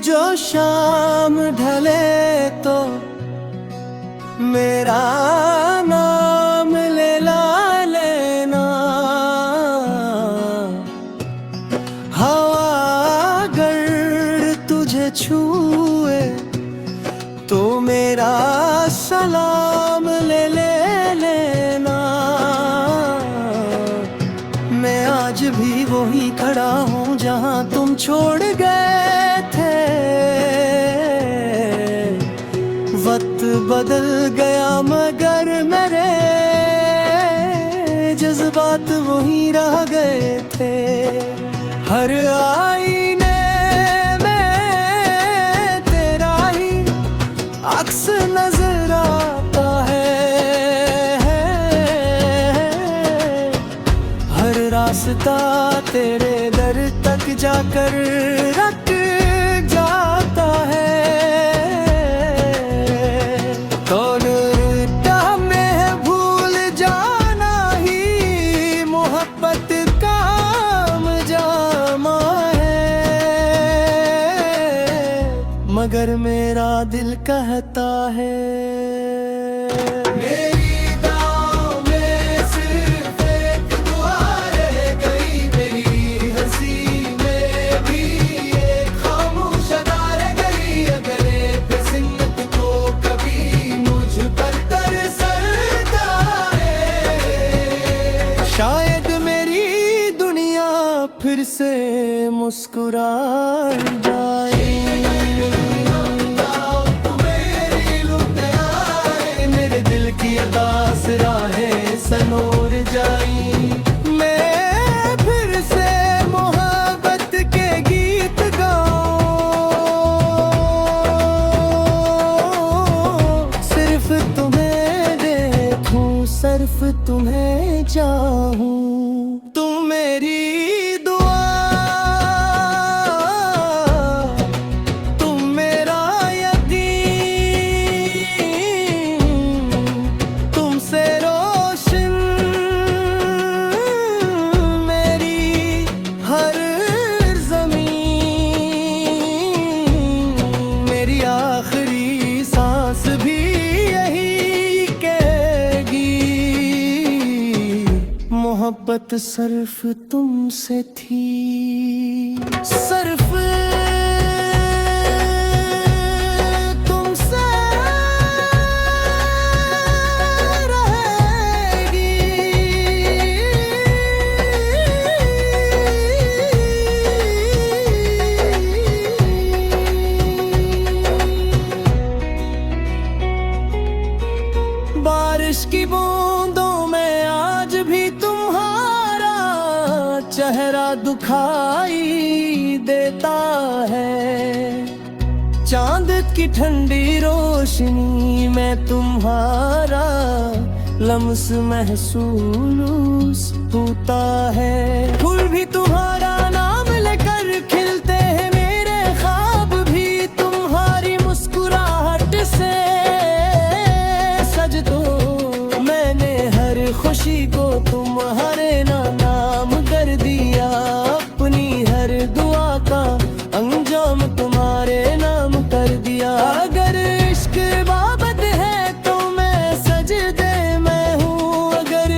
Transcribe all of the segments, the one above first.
जो शाम ढले तो मेरा नाम ले लेना। हवा अगर तुझे छुए तो मेरा सलाम ले लेना। मैं आज भी वही खड़ा हूँ जहाँ तुम छोड़ गए थे। वक्त बदल गया मगर मेरे जज्बात वही रह गए थे। हर आईने में तेरा ही अक्स नजर आता है। हर रास्ता तेरे दर तक जाकर रख जाता है। मगर मेरा दिल कहता है मेरी दुआओं में सिर्फ एक दुआ रह गई। मेरी हंसी में भी एक खामोश अदा रह गई। अगर एक सिन्नत को कभी मुझ पर तरसता है, शायद मेरी दुनिया फिर से मुस्कुरा जाए। राहें सनोर जाई। मैं फिर से मोहब्बत के गीत गाऊं। सिर्फ तुम्हें देखूं, सिर्फ तुम्हें चाहूं। तुम मेरी मोहब्बत सिर्फ तुमसे थी। सिर्फ तुमसे रहेगी। बारिश की बूंदों में आज भी चेहरा दुखाई देता है। चांद की ठंडी रोशनी में तुम्हारा लम्स महसूस होता है। फूल भी तुम्हारा नाम लेकर खिलते हैं। मेरे ख्वाब भी तुम्हारी मुस्कुराहट से सज दो। मैंने हर खुशी को तुम्हारे नाम कर दिया। अपनी हर दुआ का अंजाम तुम्हारे नाम कर दिया। अगर इश्क बाबत है तो मैं सजदे में हूँ। अगर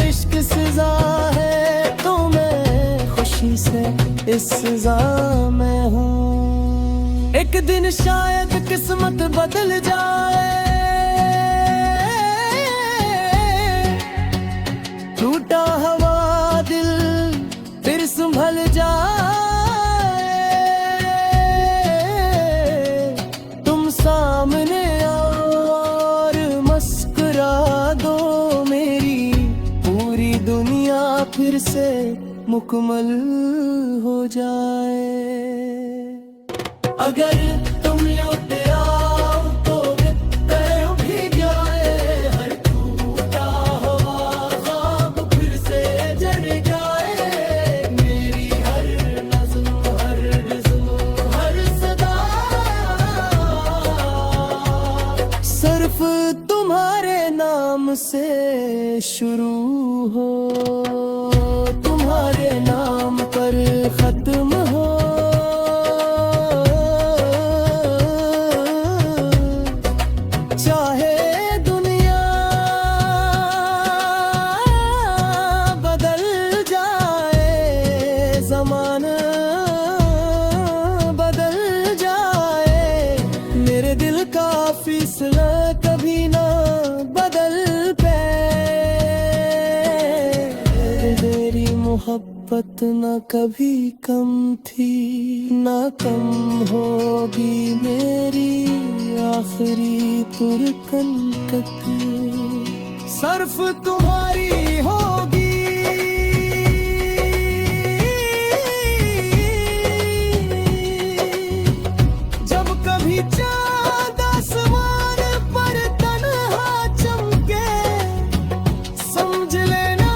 इश्क सजा है तो मैं खुशी से इस सजा में हूँ। एक दिन शायद किस्मत बदल जाए। टूटा हवा दिल फिर संभल जाए। तुम सामने आओ और मुस्कुरा दो। मेरी पूरी दुनिया फिर से मुकम्मल हो जाए। अगर तुम लौट आओ तो पैरों भीग जाए। हर टूटा हुआ ख्वाब फिर से जग जाए। मेरी हर नज़्म, हर रिज़्म, हर सदा सिर्फ तुम्हारे नाम से शुरू हो। तुम्हारे नाम पर खत्म हो। तेरी मोहब्बत न कभी कम थी, न कम होगी मेरी आखिरी पुरकन तक। सर्फ तुम्हारी होगी जब कभी चाँद आसमान पर तन्हा चमके, समझ लेना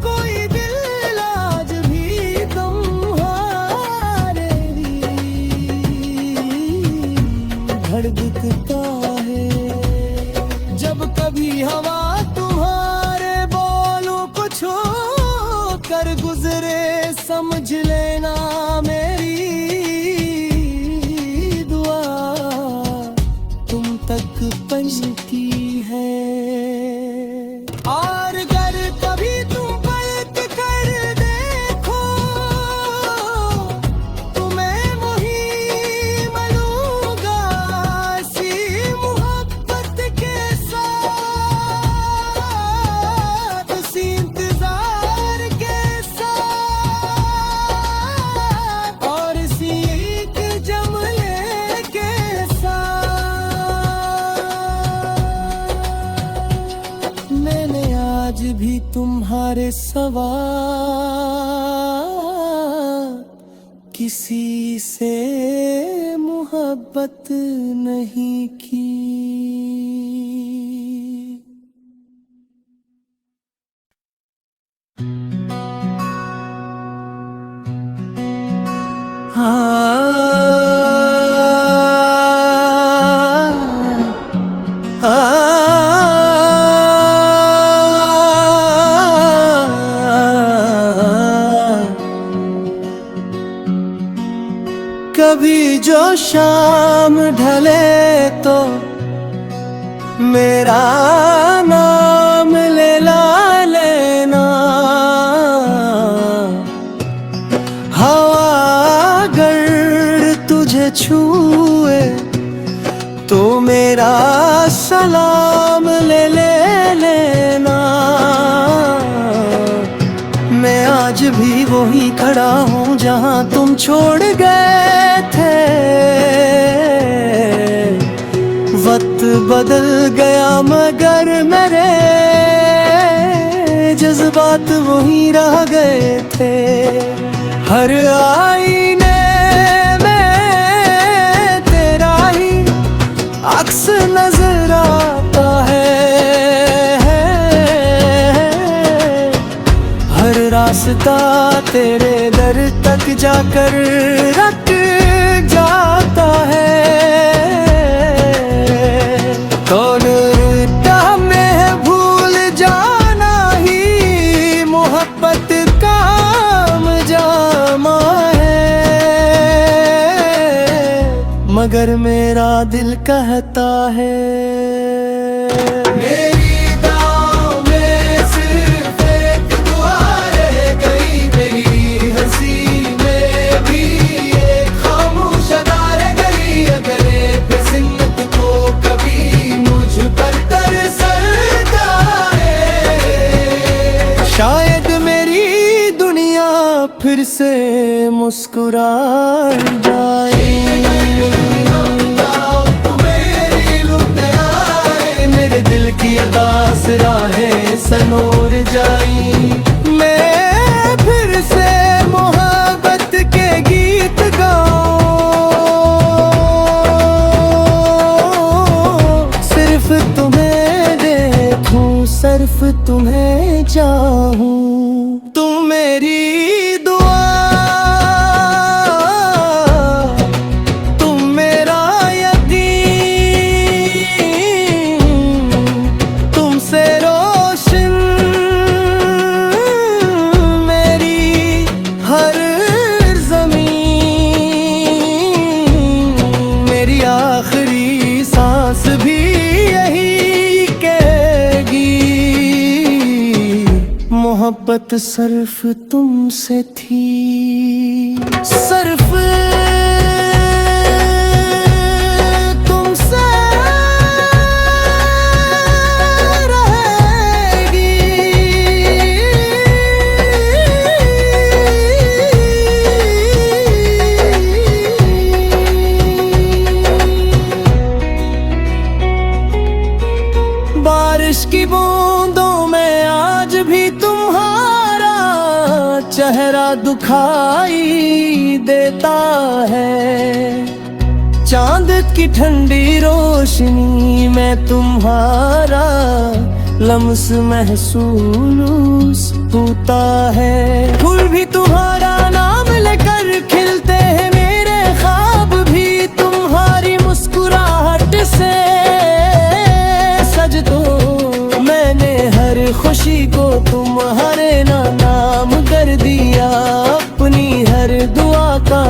कोई दिल आज भी तुम्हारे धड़कता है। जब कभी हवा तुम्हारे बोलों को छू कर गुजरे, समझ लेना मेरी दुआ तुम तक पहुंचती है। और अगर कभी तुम पलट कर देखो, तुम्हें वही मिलूंगा इसी मोहब्बत के साथ, उसी इंतजार के साथ, और इसी एक जमले के साथ। मैंने आज भी तुम्हारे सवाल किसी से मोहब्बत नहीं की। कभी जो शाम ढले तो मेरा नाम ले लेना, हवा अगर तुझे छुए तो मेरा सलाम ले लेना। मैं आज भी वही खड़ा हूँ जहाँ तुम छोड़ गए थे। वक्त बदल गया मगर मेरे जज्बात वही रह गए थे। हर आईने में तेरा ही अक्स नजर आता है, हर रास्ता तेरे दर तक जाकर रट जाता है। कौन राह में भूल जाना ही मोहब्बत का जामा है, मगर मेरा दिल कहता है शायद मेरी दुनिया फिर से मुस्कुरा जाए। मेरे दिल की अदास राहें सनोर जाई। मैं फिर से मोहब्बत के गीत गाऊं, सिर्फ तुम्हें देखूं, सिर्फ तुम्हें चाहूं। तुम मेरी दुआ, तुम मेरा यकीन, तुमसे रोशन मेरी हर ज़मीन। मेरी आखिरी सांस भी यही मोहब्बत सिर्फ तुमसे थी, सिर्फ तुमसे रहेगी। चेहरा दुखाई देता है। चांद की ठंडी रोशनी में तुम्हारा लम्स महसूस होता है। फूल भी तुम्हारा नाम लेकर खिलते हैं, मेरे ख्वाब भी तुम्हारी मुस्कुराहट से सज दो। मैंने हर खुशी को तुम्हारे नाम कर दिया, अपनी हर दुआ का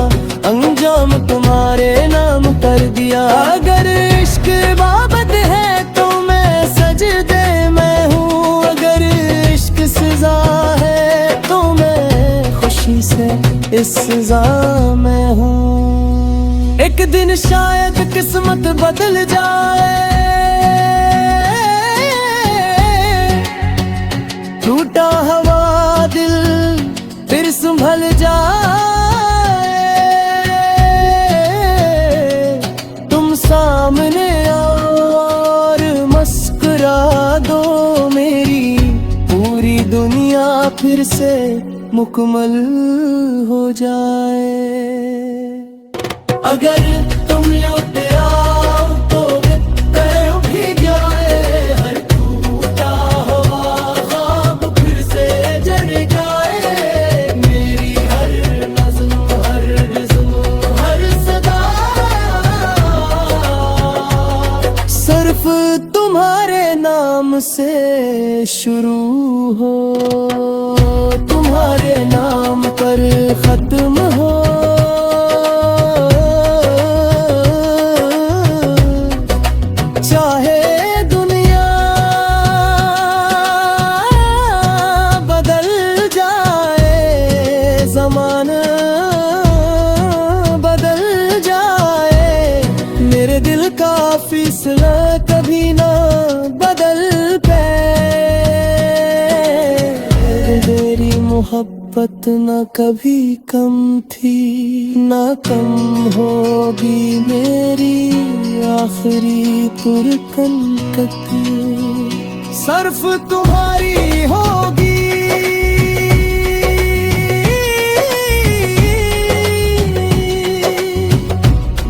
अंजाम तुम्हारे नाम कर दिया। अगर इश्क इबादत है तो मैं सजदे में हूँ, अगर इश्क सजा है तो मैं खुशी से इस सजा में हूँ। एक दिन शायद किस्मत बदल जाए, टूटा हुआ दिल फिर संभल जाए। तुम सामने आओ और मुस्कुरा दो, मेरी पूरी दुनिया फिर से मुकम्मल हो जाए। अगर तुम लौट आओ तो बिस्तर भीग जाए, हर टूटा हुआ ख्वाब फिर से जग जाए। मेरी हर नज़्म, हर रिज़्म, हर सदा सिर्फ तुम्हारे नाम से शुरू हो, तुम्हारे नाम पर खत्म हो। चाहे दुनिया बदल जाए, ज़माना बदल जाए, मेरे दिल का फैसला कभी ना बदल पाए। तेरी मोहब्बत ना कभी कम थी, ना कम होगी मेरी आखिरी पुरकन सिर्फ तुम्हारी होगी।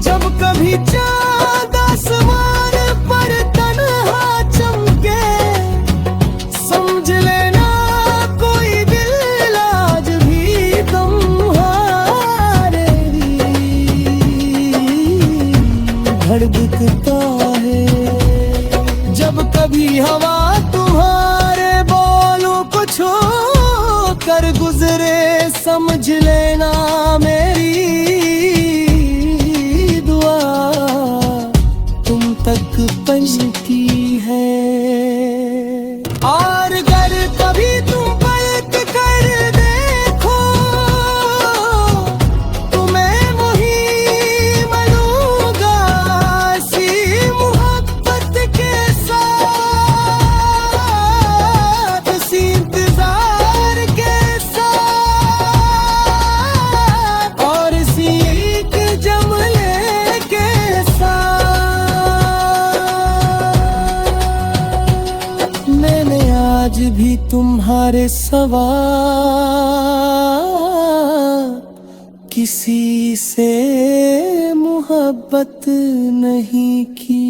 जब कभी चाँद आसमान पर तन्हा चमके, समझ लेना कोई दिल आज भी तुम्हारे धड़कता है। जब कभी हवा तुम्हारे बोलों को छू कर गुजरे, समझ लेना मेरी दुआ तुम तक पहुंचती है। और अगर कभी तुम पलट कर देखो तो मैं वही मिलूंगा, इसी मोहब्बत के साथ, इसी इंतजार के साथ, और इसी एक जमले के साथ। मैंने आज भी तुम्हारे सवा किसी से मोहब्बत नहीं की।